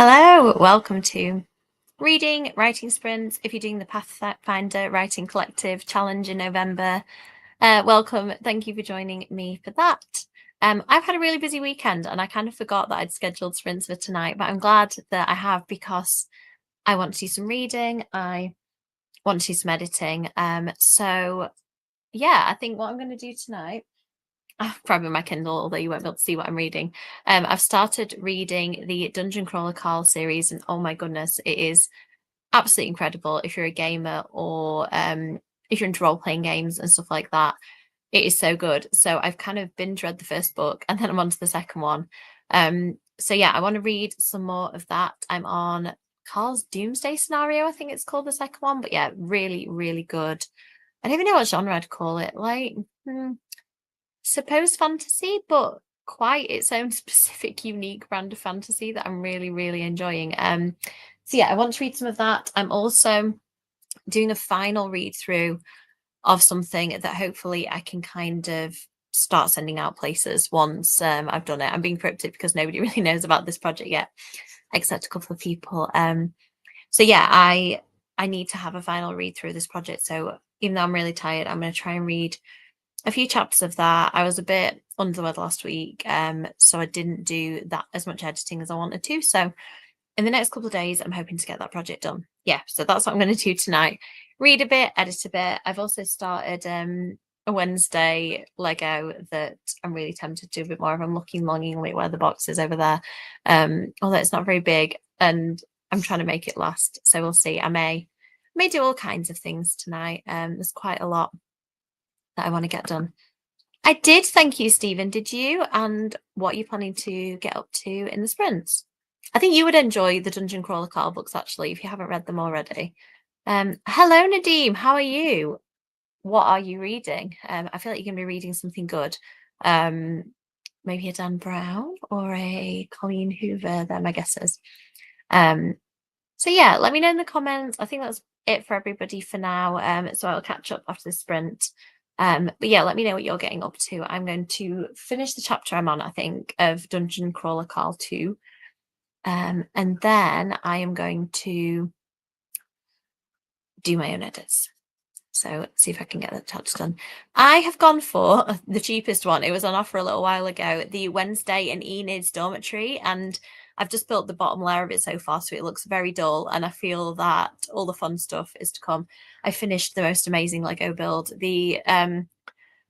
Hello, welcome to Reading Writing Sprints. If you're doing the Pathfinder Writing Collective Challenge in November, welcome. Thank you for joining me for that. I've had a really busy weekend and I kind of forgot that I'd scheduled sprints for tonight, but I'm glad that I have because I want to do some reading. I want to do some editing. So yeah, I think what I'm going to do tonight, I've grabbing my Kindle, although you won't be able to see what I'm reading. I've started reading the Dungeon Crawler Carl series, and oh my goodness, it is absolutely incredible. If you're a gamer or if you're into role-playing games and stuff like that, it is so good. So I've kind of binge read the first book, and then I'm on to the second one. So yeah, I want to read some more of that. I'm on Carl's Doomsday Scenario, I think it's called, the second one, but yeah, really, really good. I don't even know what genre I'd call it. Like, suppose fantasy, but quite its own specific, unique brand of fantasy that I'm really, really enjoying. So yeah, I want to read some of that. I'm also doing a final read through of something that hopefully I can kind of start sending out places once I've done it. I'm being cryptic because nobody really knows about this project yet, except a couple of people. So yeah, I need to have a final read through this project. So even though I'm really tired, I'm going to try and read a few chapters of that. I was a bit under the weather last week, so I didn't do that as much editing as I wanted to. So in the next couple of days, I'm hoping to get that project done. Yeah, so that's what I'm going to do tonight. Read a bit, edit a bit. I've also started a Wednesday Lego that I'm really tempted to do a bit more of. I'm looking longingly where the box is over there, although it's not very big, and I'm trying to make it last. So we'll see. I may do all kinds of things tonight. There's quite a lot that I want to get done. I did, thank you, Stephen. Did you? And what are you planning to get up to in the sprints? I think you would enjoy the Dungeon Crawler Carl books, actually, if you haven't read them already. Hello, Nadeem. How are you? What are you reading? I feel like you're going to be reading something good. Maybe a Dan Brown or a Colleen Hoover, they're my guesses. So yeah, let me know in the comments. I think that's it for everybody for now. So I'll catch up after the sprint. But yeah, let me know what you're getting up to. I'm going to finish the chapter I'm on, I think, of Dungeon Crawler Carl 2. And then I am going to do my own edits. So let's see if I can get that chapter done. I have gone for the cheapest one. It was on offer a little while ago, the Wednesday and Enid's Dormitory, and I've just built the bottom layer of it so far, so it looks very dull, and I feel that all the fun stuff is to come. I finished the most amazing Lego build, the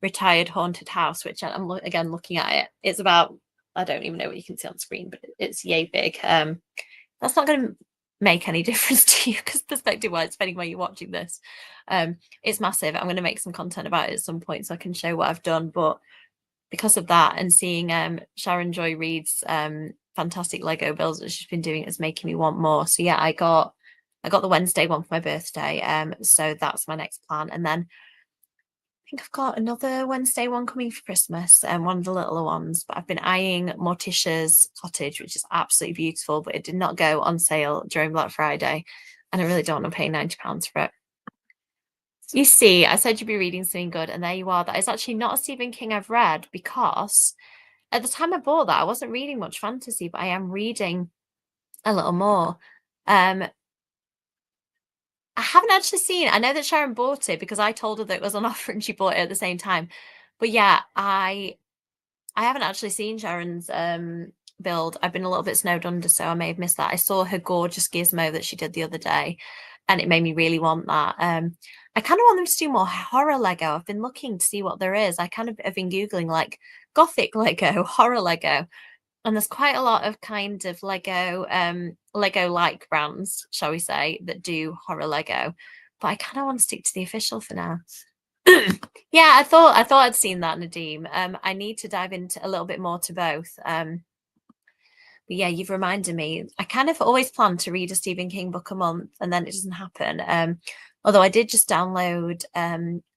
retired haunted house, which I'm again looking at it. It's about, I don't even know what you can see on screen, but it's yay big. That's not going to make any difference to you because perspective wise, depending where you're watching this, it's massive. I'm going to make some content about it at some point so I can show what I've done, but because of that and seeing Sharon Joy Reid's fantastic Lego builds that she's been doing is making me want more. So yeah, I got the Wednesday one for my birthday, so that's my next plan. And then I think I've got another Wednesday one coming for Christmas, and one of the littler ones, but I've been eyeing Morticia's Cottage, which is absolutely beautiful, but it did not go on sale during Black Friday, and I really don't want to pay £90 for it. You see, I said you'd be reading something good, and there you are. That is actually not a Stephen King I've read, because at the time I bought that, I wasn't reading much fantasy, but I am reading a little more. I haven't actually seen it. I know that Sharon bought it because I told her that it was on offer and she bought it at the same time. But yeah, I haven't actually seen Sharon's build. I've been a little bit snowed under, so I may have missed that. I saw her gorgeous gizmo that she did the other day, and it made me really want that. I kind of want them to do more horror Lego. I've been looking to see what there is. I kind of have been Googling like gothic Lego, horror Lego. And there's quite a lot of kind of Lego, Lego-like brands, shall we say, that do horror Lego. But I kind of want to stick to the official for now. Yeah, I thought I'd seen that, Nadeem. I need to dive into a little bit more to both. But yeah, you've reminded me. I kind of always plan to read a Stephen King book a month, and then it doesn't happen. Although I did just download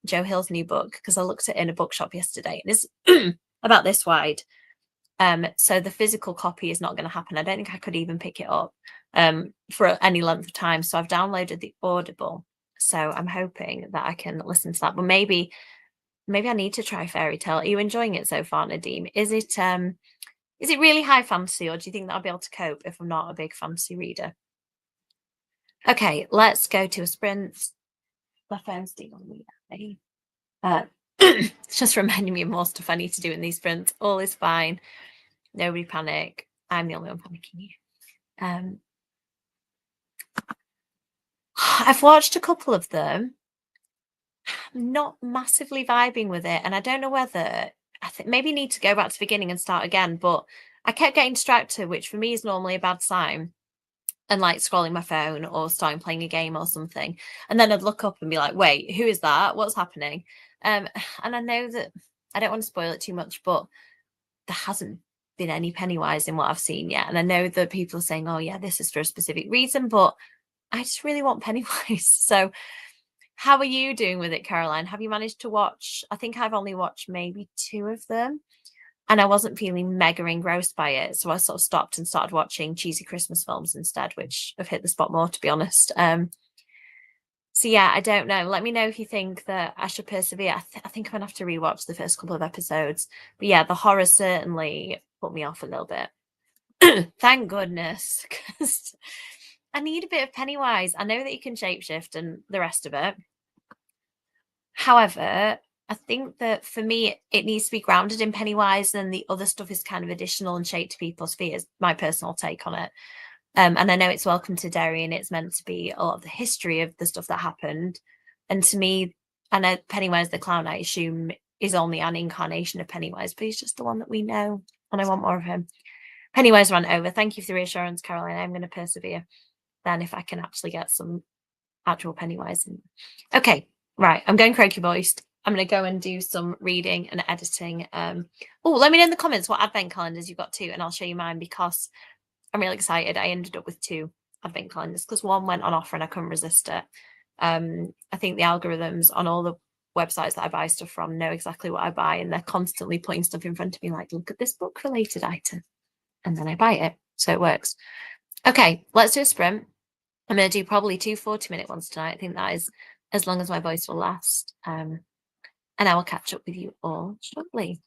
Joe Hill's new book because I looked at it in a bookshop yesterday, and it's about this wide. So the physical copy is not going to happen. I don't think I could even pick it up for any length of time. So I've downloaded the Audible. So I'm hoping that I can listen to that. But maybe I need to try Fairy Tale. Are you enjoying it so far, Nadeem? Is Is it really high fantasy, or do you think that I'll be able to cope if I'm not a big fantasy reader? Okay, let's go to a sprint. My phone's dead on me. It's just reminding me of more stuff I need to do in these sprints. All is fine. Nobody panic. I'm the only one panicking here. I've watched a couple of them. I'm not massively vibing with it, and I don't know whether I think maybe need to go back to the beginning and start again. But I kept getting distracted, which for me is normally a bad sign, and like scrolling my phone or starting playing a game or something. And then I'd look up and be like, wait, who is that? What's happening? And I know that I don't want to spoil it too much, but there hasn't been any Pennywise in what I've seen yet. And I know that people are saying, oh, yeah, this is for a specific reason, but I just really want Pennywise. So, how are you doing with it, Caroline? Have you managed to watch? I think I've only watched maybe two of them, and I wasn't feeling mega engrossed by it. So I sort of stopped and started watching cheesy Christmas films instead, which have hit the spot more, to be honest. So yeah, I don't know. Let me know if you think that I should persevere. I think I'm gonna have to rewatch the first couple of episodes. But yeah, the horror certainly put me off a little bit. Thank goodness, because I need a bit of Pennywise. I know that you can shapeshift and the rest of it. However, I think that for me, it needs to be grounded in Pennywise, and the other stuff is kind of additional and shaped to people's fears. My personal take on it. And I know it's Welcome to Derry, and it's meant to be a lot of the history of the stuff that happened. And to me, I know Pennywise the clown, I assume, is only an incarnation of Pennywise, but he's just the one that we know, and I want more of him. Pennywise ran over. Thank you for the reassurance, Caroline. I'm going to persevere then if I can actually get some actual Pennywise. Okay, right. I'm going croaky voiced. I'm going to go and do some reading and editing. Oh, let me know in the comments what advent calendars you've got too, and I'll show you mine because I'm really excited. I ended up with two advent calendars because one went on offer and I couldn't resist it. I think the algorithms on all the websites that I buy stuff from know exactly what I buy, and they're constantly putting stuff in front of me like, look at this book related item. And then I buy it. So it works. Okay, let's do a sprint. I'm going to do probably two 40-minute ones tonight. I think that is as long as my voice will last. And I will catch up with you all shortly.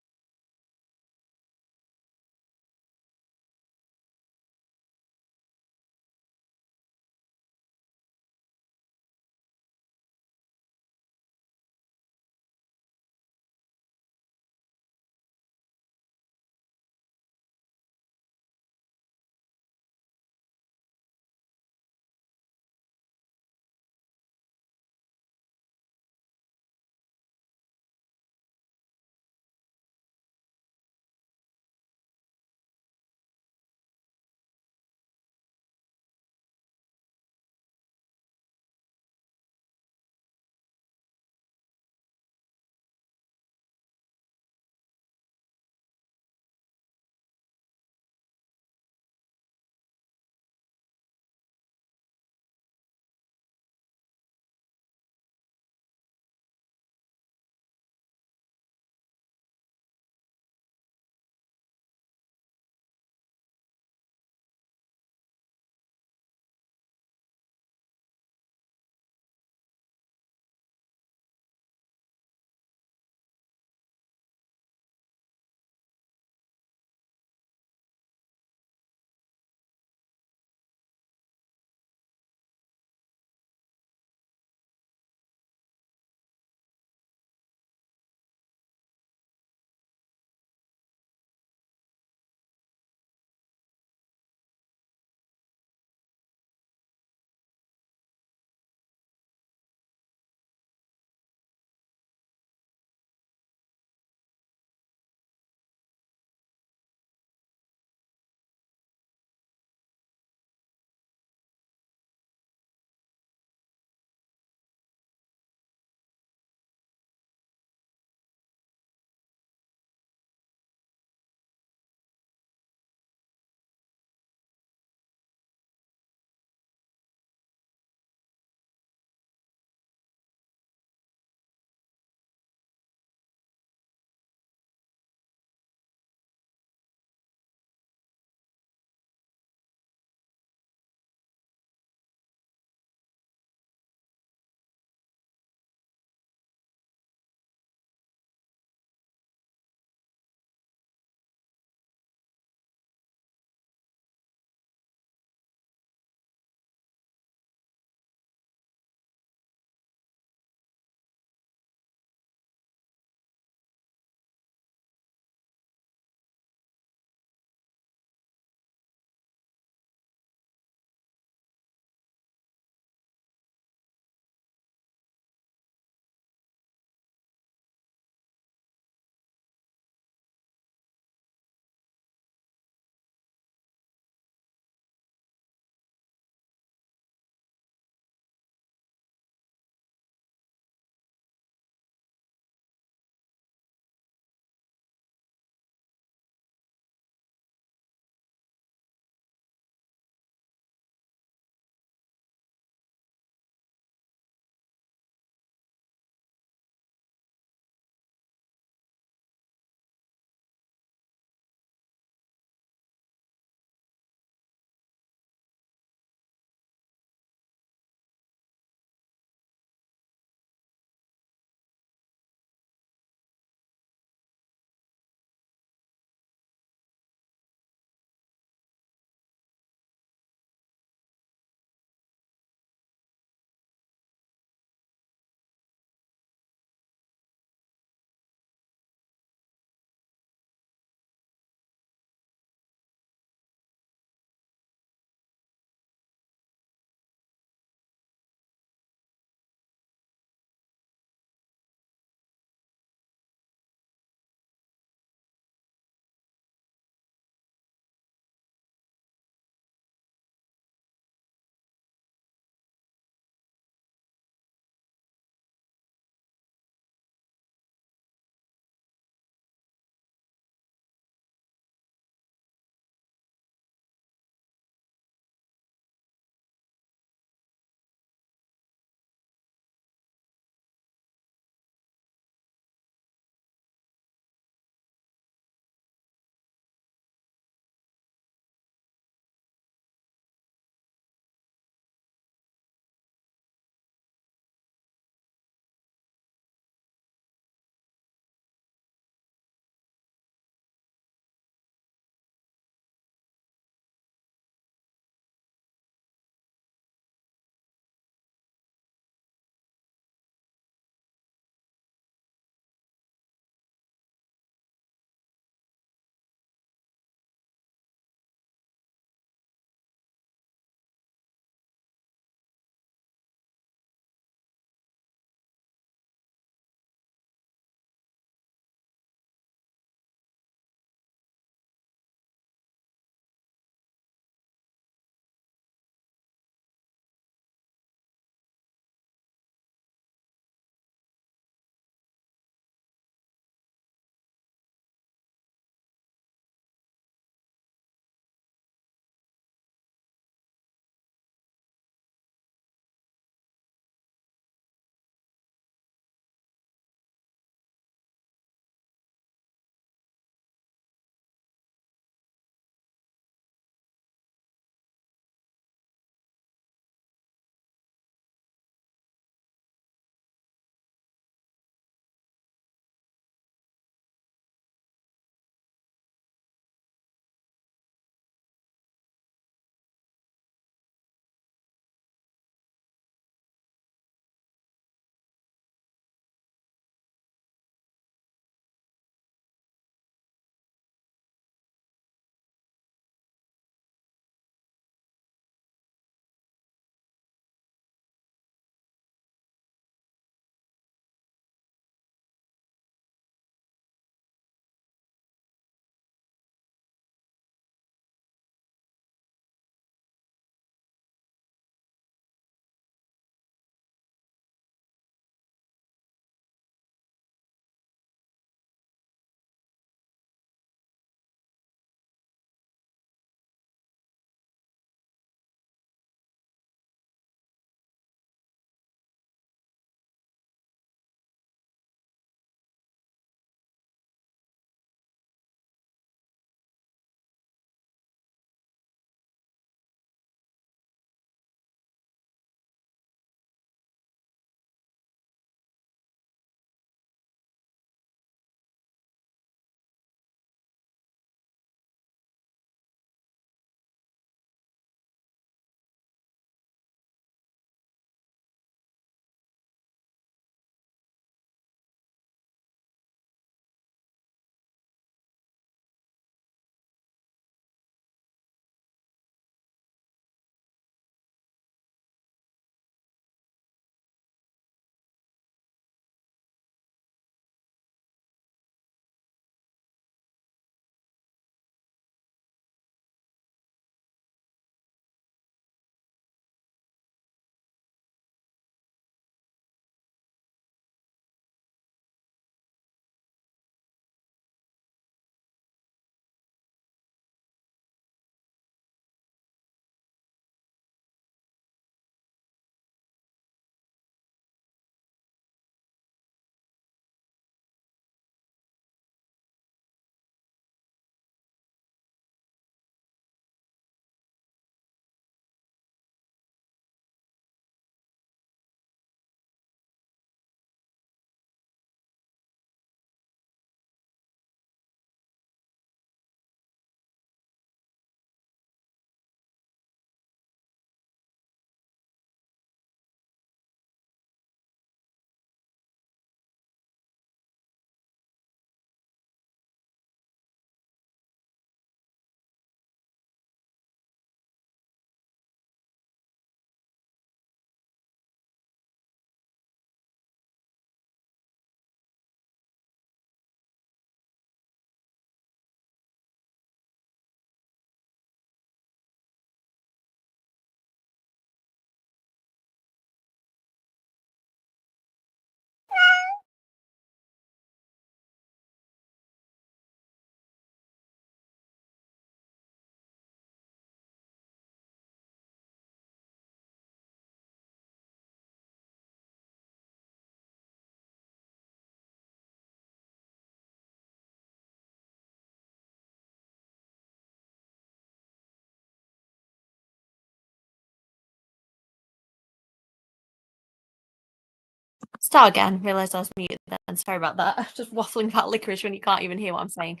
Start again. Realised I was muted then. Sorry about that. Just waffling about licorice when you can't even hear what I'm saying.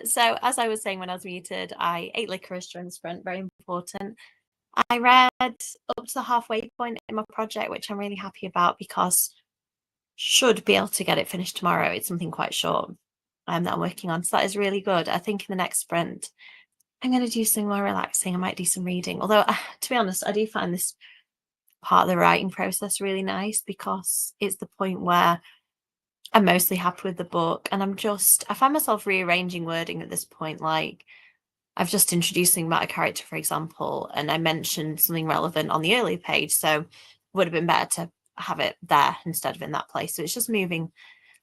So as I was saying when I was muted, I ate licorice during the sprint. Very important. I read up to the halfway point in my project, which I'm really happy about because should be able to get it finished tomorrow. It's something quite short that I'm working on. So that is really good. I think in the next sprint, I'm going to do something more relaxing. I might do some reading. Although, to be honest, I do find this part of the writing process really nice because it's the point where I'm mostly happy with the book and I find myself rearranging wording at this point. Like I've just introduced something about a character, for example, and I mentioned something relevant on the early page. So it would have been better to have it there instead of in that place. So it's just moving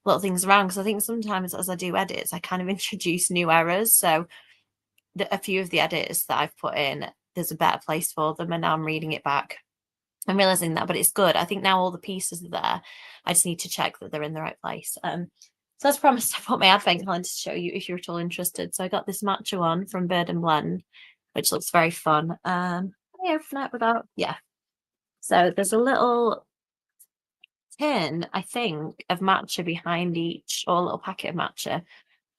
little things around because I think sometimes as I do edits, I kind of introduce new errors. So a few of the edits that I've put in, there's a better place for them. And now I'm reading it back. I'm realizing that, but it's good. I think now all the pieces are there. I just need to check that they're in the right place. So as promised, I put my advent calendar to show you if you're at all interested. So I got this matcha one from Bird and Blend, which looks very fun. Can I open it without? Yeah. So there's a little tin, I think, of matcha behind each, or a little packet of matcha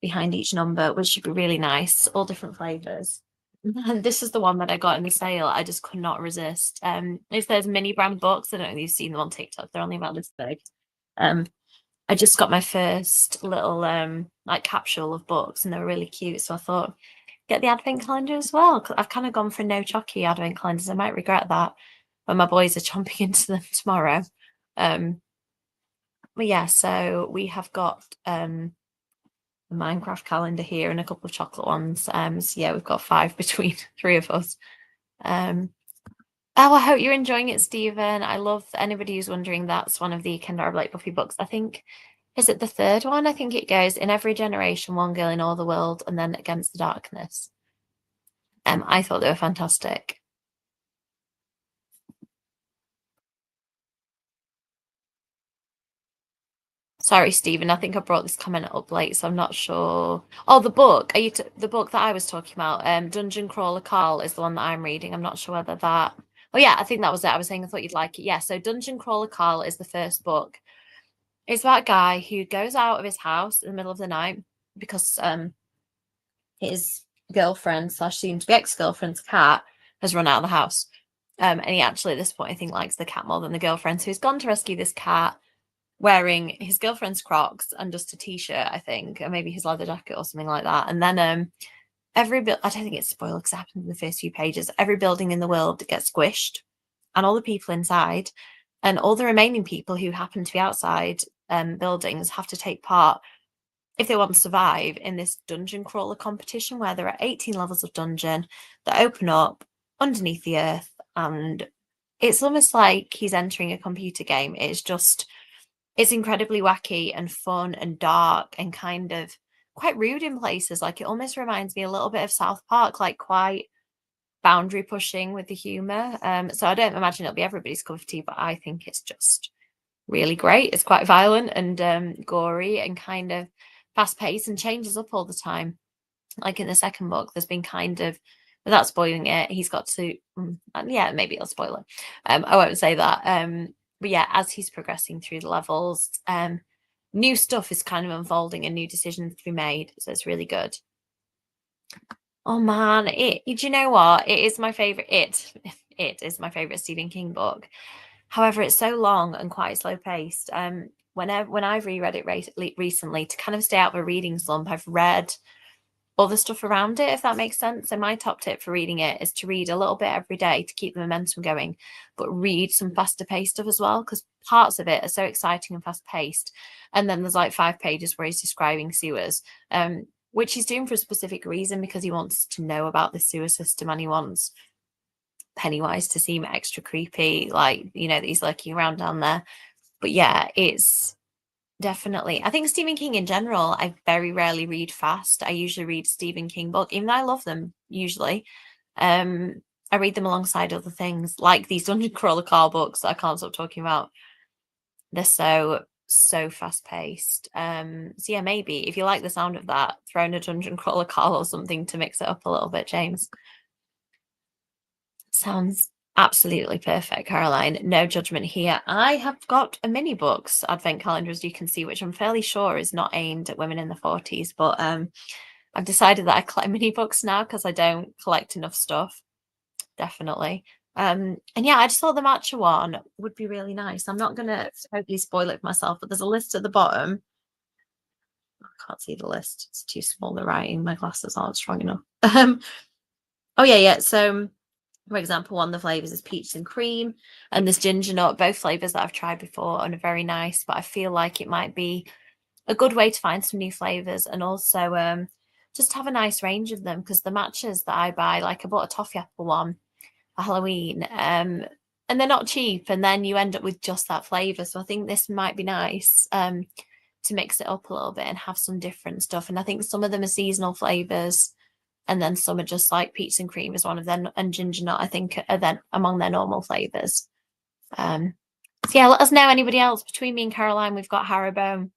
behind each number, which should be really nice. All different flavors. And this is the one that I got in the sale. I just could not resist. It says mini brand books. I don't know if you've seen them on TikTok. They're only about this big. I just got my first little like capsule of books and they were really cute. So I thought, get the advent calendar as well. I've kind of gone for no chocky advent calendars. I might regret that when my boys are chomping into them tomorrow. But yeah, so we have got a Minecraft calendar here and a couple of chocolate ones. So yeah, we've got 5 between 3 of us. Oh, I hope you're enjoying it, Stephen. I love anybody who's wondering. That's one of the Kendra Blake Buffy books. I think, is it the 3rd one? I think it goes in every generation, one girl in all the world, and then Against the Darkness. I thought they were fantastic. Sorry, Stephen. I think I brought this comment up late, so I'm not sure. Oh, the book. Are you the book that I was talking about? Dungeon Crawler Carl is the one that I'm reading. I'm not sure whether that. Oh yeah, I think that was it. I was saying I thought you'd like it. Yeah. So Dungeon Crawler Carl is the first book. It's about a guy who goes out of his house in the middle of the night because his girlfriend / soon to be ex-girlfriend's cat has run out of the house. And he actually at this point I think likes the cat more than the girlfriend. So he's gone to rescue this cat wearing his girlfriend's Crocs and just a t-shirt, I think, or maybe his leather jacket or something like that. And then I don't think it's spoiled because it happened in the first few pages. Every building in the world gets squished, and all the people inside and all the remaining people who happen to be outside buildings have to take part if they want to survive in this dungeon crawler competition where there are 18 levels of dungeon that open up underneath the earth, and it's almost like he's entering a computer game. It's incredibly wacky and fun and dark and kind of quite rude in places. Like it almost reminds me a little bit of South Park, like quite boundary pushing with the humor. So I don't imagine it'll be everybody's cup of tea, but I think it's just really great. It's quite violent and gory and kind of fast paced and changes up all the time. Like in the second book, there's been kind of, without spoiling it, he's got to, yeah, maybe I'll spoil it. I won't say that. But yeah, as he's progressing through the levels, new stuff is kind of unfolding and new decisions to be made. So it's really good. Oh man, do you know what? It is my favorite. It is my favorite Stephen King book. However, it's so long and quite slow paced. When I've reread it recently to kind of stay out of a reading slump, I've read other stuff around it, if that makes sense. So my top tip for reading it is to read a little bit every day to keep the momentum going, but read some faster paced stuff as well, because parts of it are so exciting and fast paced. And then there's like 5 pages where he's describing sewers, which he's doing for a specific reason, because he wants to know about the sewer system and he wants Pennywise to seem extra creepy, like, you know, that he's lurking around down there. But yeah, it's definitely, I think Stephen King in general, I very rarely read fast. I usually read Stephen King book, even though I love them usually. I read them alongside other things, like these Dungeon Crawler Carl books that I can't stop talking about. They're so fast paced. So yeah, maybe if you like the sound of that, throw in a Dungeon Crawler Carl or something to mix it up a little bit, James. Sounds Absolutely perfect, Caroline. No judgment here. I have got a mini books advent calendar, as you can see, which I'm fairly sure is not aimed at women in the 40s, but I've decided that I collect mini books now because I don't collect enough stuff. Definitely. And yeah, I just thought the matcha one would be really nice. I'm not gonna totally spoil it for myself, but there's a list at the bottom. I can't see the list. It's too small, the writing. My glasses aren't strong enough. Oh yeah. So for example, one of the flavors is peach and cream, and there's ginger nut, both flavors that I've tried before and are very nice, but I feel like it might be a good way to find some new flavors and also just have a nice range of them because the matches that I buy, like I bought a toffee apple one for Halloween, and they're not cheap, and then you end up with just that flavor. So I think this might be nice to mix it up a little bit and have some different stuff. And I think some of them are seasonal flavors, and then some are just like peach and cream is one of them, and ginger nut I think are then among their normal flavors. So yeah, let us know, anybody else. Between me and Caroline, we've got Haribo,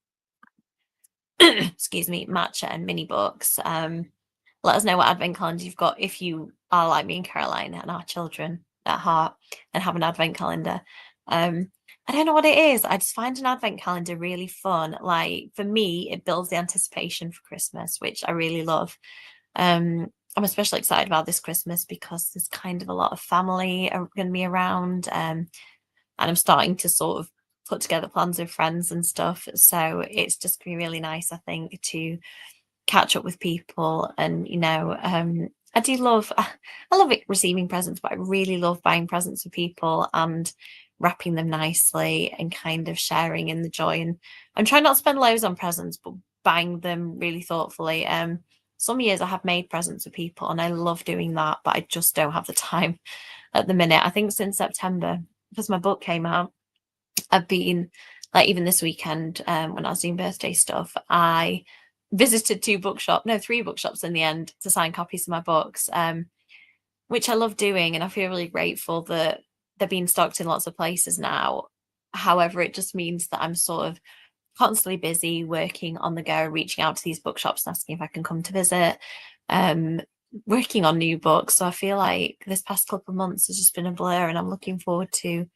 excuse me, matcha and mini books. Let us know what advent calendar you've got if you are like me and Caroline and our children at heart and have an advent calendar. I don't know what it is. I just find an advent calendar really fun. Like for me, it builds the anticipation for Christmas, which I really love. I'm especially excited about this Christmas because there's kind of a lot of family are going to be around, and I'm starting to sort of put together plans with friends and stuff. So it's just going to be really nice, I think, to catch up with people. And I do love, I love it receiving presents, but I really love buying presents for people and wrapping them nicely and kind of sharing in the joy. And I'm trying not to spend loads on presents, but buying them really thoughtfully. Some years I have made presents for people and I love doing that, but I just don't have the time at the minute. I think since September, because my book came out, I've been like, even this weekend, when I was doing birthday stuff, I visited three bookshops in the end to sign copies of my books, which I love doing. And I feel really grateful that they're being stocked in lots of places now. However, it just means that I'm sort of constantly busy working on the go, reaching out to these bookshops and asking if I can come to visit, um, working on new books. So I feel like this past couple of months has just been a blur, and I'm looking forward to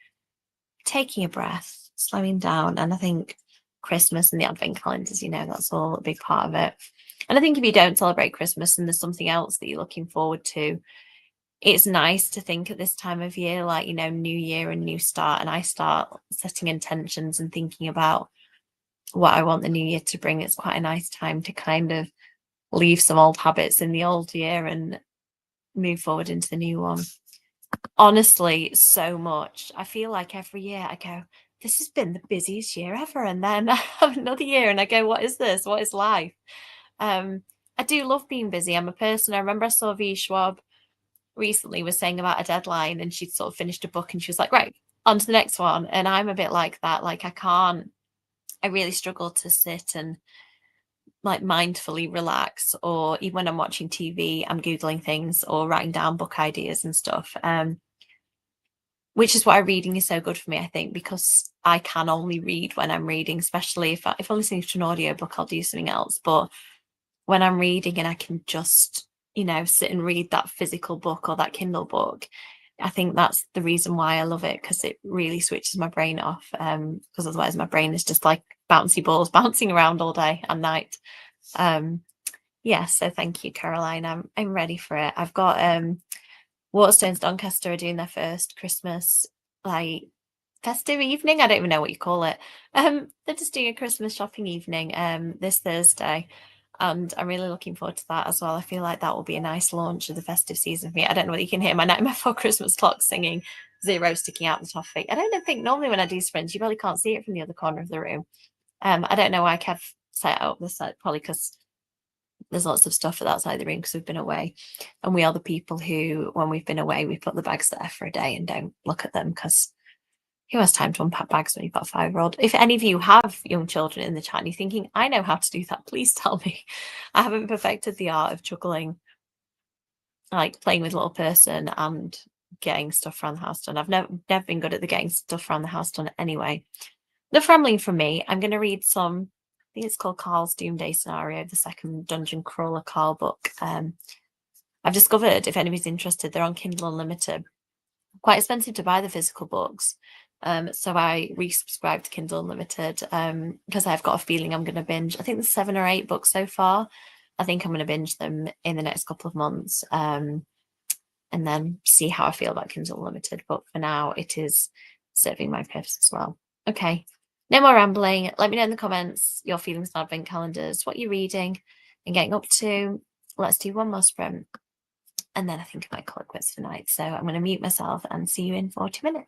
taking a breath, slowing down. And I think Christmas and the advent calendars, that's all a big part of it. And I think if you don't celebrate Christmas and there's something else that you're looking forward to, it's nice to think at this time of year, like, new year and new start. And I start setting intentions and thinking about what I want the new year to bring. It's quite a nice time to kind of leave some old habits in the old year and move forward into the new one. Honestly, so much. I feel like every year I go, this has been the busiest year ever. And then I have another year and I go, what is this? What is life? I do love being busy. I'm a person. I remember I saw V. Schwab recently was saying about a deadline, and she'd sort of finished a book and she was like, right, on to the next one. And I'm a bit like that. Like I really struggle to sit and like mindfully relax, or even when I'm watching TV, I'm Googling things or writing down book ideas and stuff. Which is why reading is so good for me, I think, because I can only read when I'm reading, especially if I'm listening to an audiobook, I'll do something else. But when I'm reading and I can just, sit and read that physical book or that Kindle book, I think that's the reason why I love it, because it really switches my brain off. Because otherwise my brain is just like bouncy balls bouncing around all day and night. Yeah, so thank you, Caroline. I'm ready for it. I've got Waterstones Doncaster are doing their first Christmas like festive evening. I don't even know what you call it. They're just doing a Christmas shopping evening this Thursday. And I'm really looking forward to that as well. I feel like that will be a nice launch of the festive season for me. I don't know whether you can hear my Nightmare Before Christmas clock singing, zero sticking out the top of it. I don't think normally when I do sprints, you probably can't see it from the other corner of the room. I don't know why Kev set up this, probably because there's lots of stuff at that side of the room because we've been away. And we are the people who, when we've been away, we put the bags there for a day and don't look at them, because who has time to unpack bags when you've got a 5-year-old? If any of you have young children in the chat and you're thinking, I know how to do that, please tell me. I haven't perfected the art of juggling, like playing with a little person and getting stuff around the house done. I've never been good at the getting stuff around the house done anyway. The rambling from me. I'm going to read some, I think it's called Carl's Doomsday Scenario, the second Dungeon Crawler Carl book. I've discovered, if anybody's interested, they're on Kindle Unlimited. quite expensive to buy the physical books. So I resubscribed to Kindle Unlimited because I've got a feeling I'm going to binge. I think there's 7 or 8 books so far. I think I'm going to binge them in the next couple of months, and then see how I feel about Kindle Unlimited. But for now, it is serving my purpose as well. Okay, no more rambling. Let me know in the comments your feelings on advent calendars, what you're reading and getting up to. Let's do one more sprint. And then I think I might call it quits tonight. So I'm going to mute myself and see you in 40 minutes.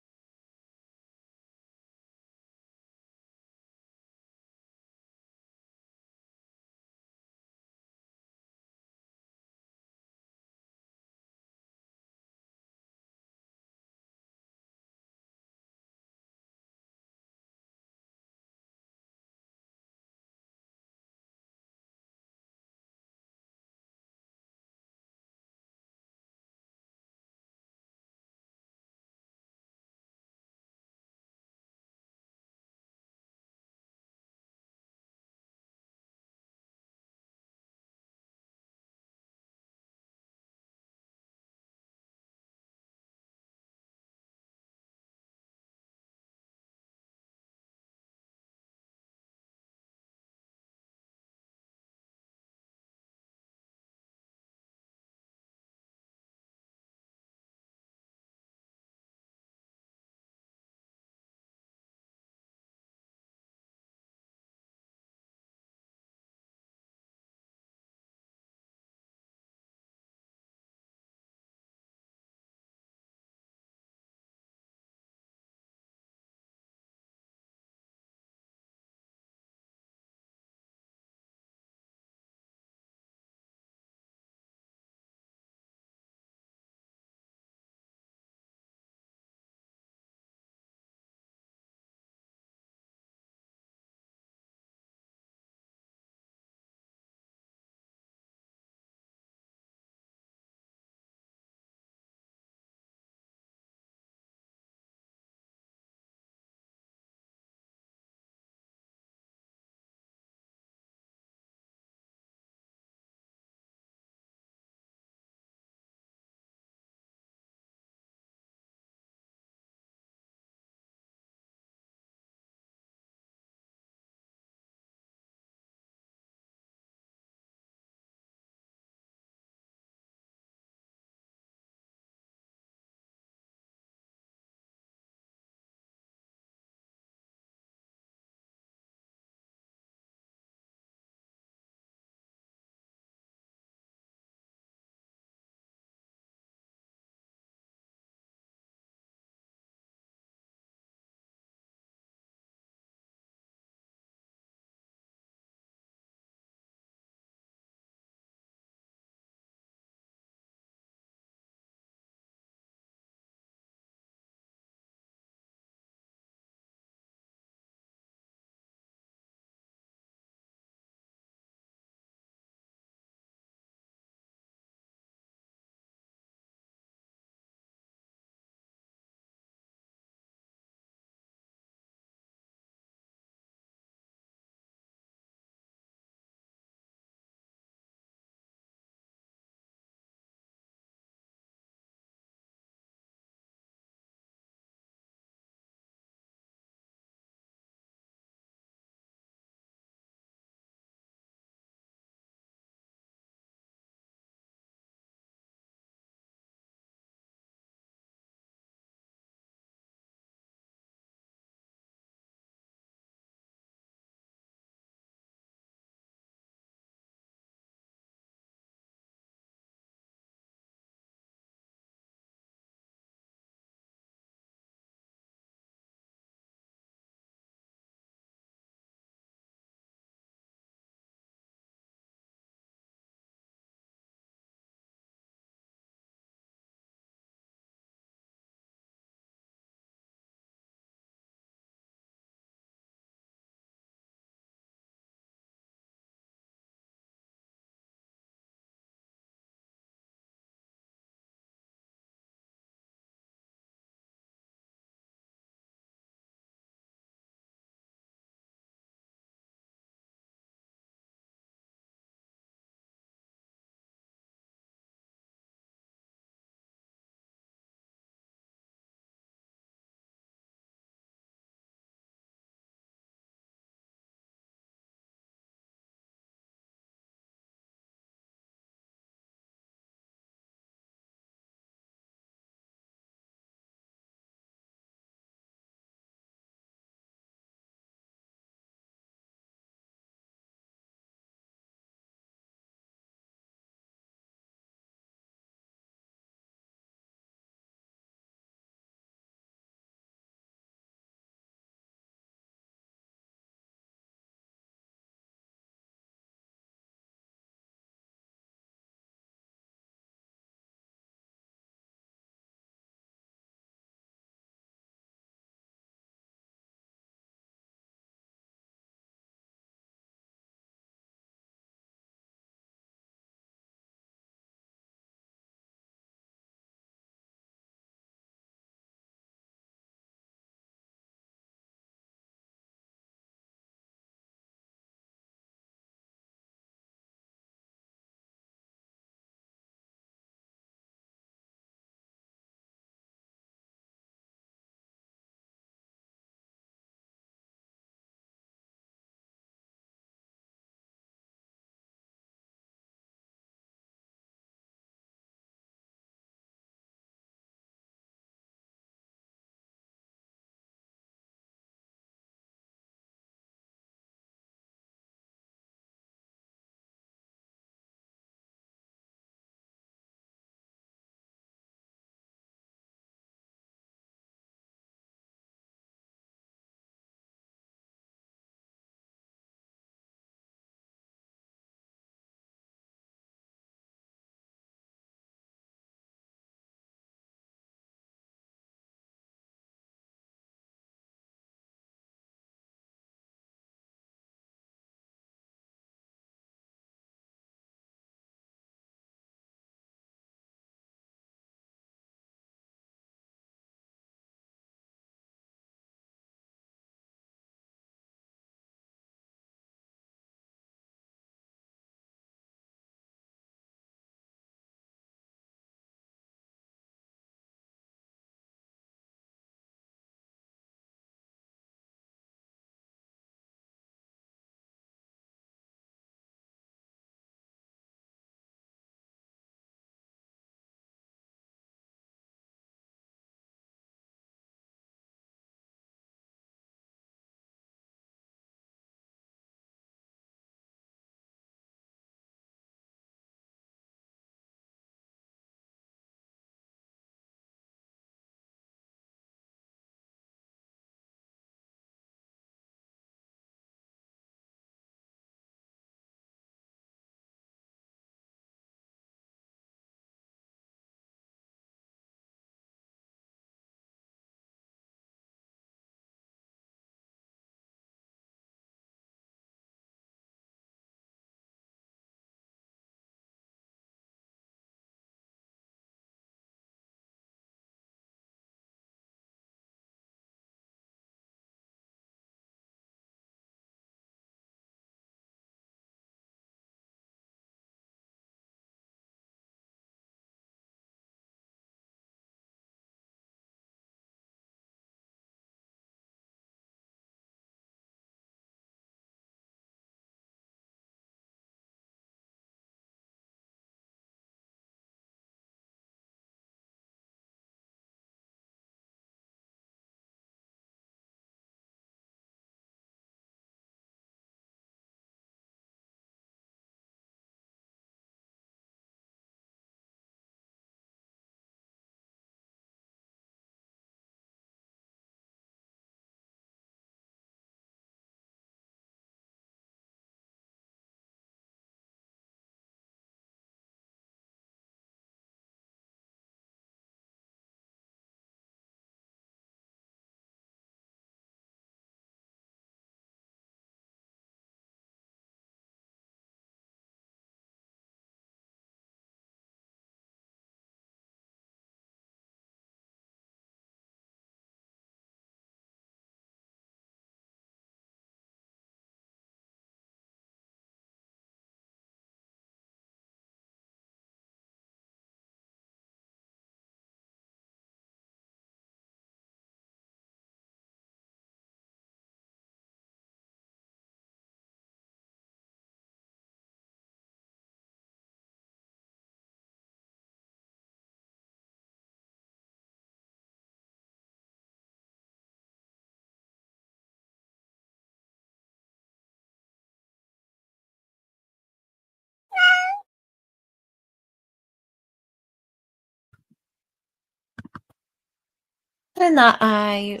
And that I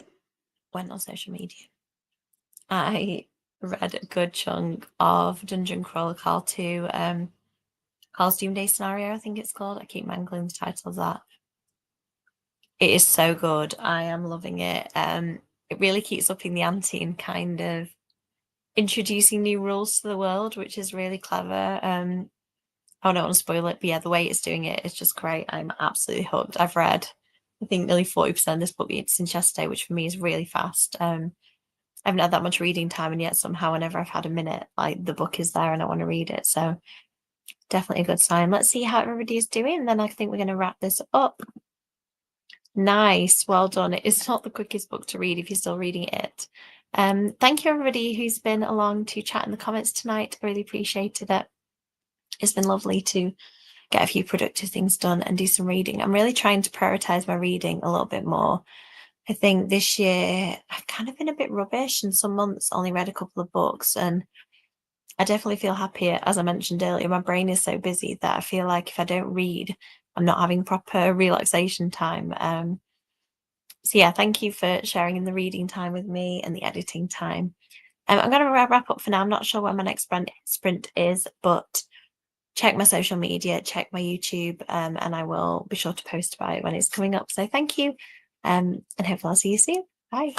went on social media. I read a good chunk of Dungeon Crawler Call 2, Carl's Doomsday Scenario, I think it's called. I keep mangling the title of that. It is so good. I am loving it. It really keeps upping the ante and kind of introducing new rules to the world, which is really clever. I don't want to spoil it, but yeah, the way it's doing it is just great. I'm absolutely hooked. I've read, I think, nearly 40% of this book since yesterday, which for me is really fast. I haven't had that much reading time, and yet somehow, whenever I've had a minute, like the book is there and I want to read it. So definitely a good sign. Let's see how everybody is doing. Then I think we're going to wrap this up. Nice, well done. It is not the quickest book to read if you're still reading it. Thank you everybody who's been along to chat in the comments tonight. I really appreciated it. It's been lovely to get a few productive things done and do some reading. I'm really trying to prioritize my reading a little bit more. I think this year I've kind of been a bit rubbish, and some months only read a couple of books, and I definitely feel happier. As I mentioned earlier, my brain is so busy that I feel like if I don't read, I'm not having proper relaxation time. So yeah, thank you for sharing in the reading time with me and the editing time. I'm going to wrap up for now. I'm not sure when my next sprint is, but check my social media, check my YouTube, and I will be sure to post about it when it's coming up. So thank you, and hopefully I'll see you soon. Bye.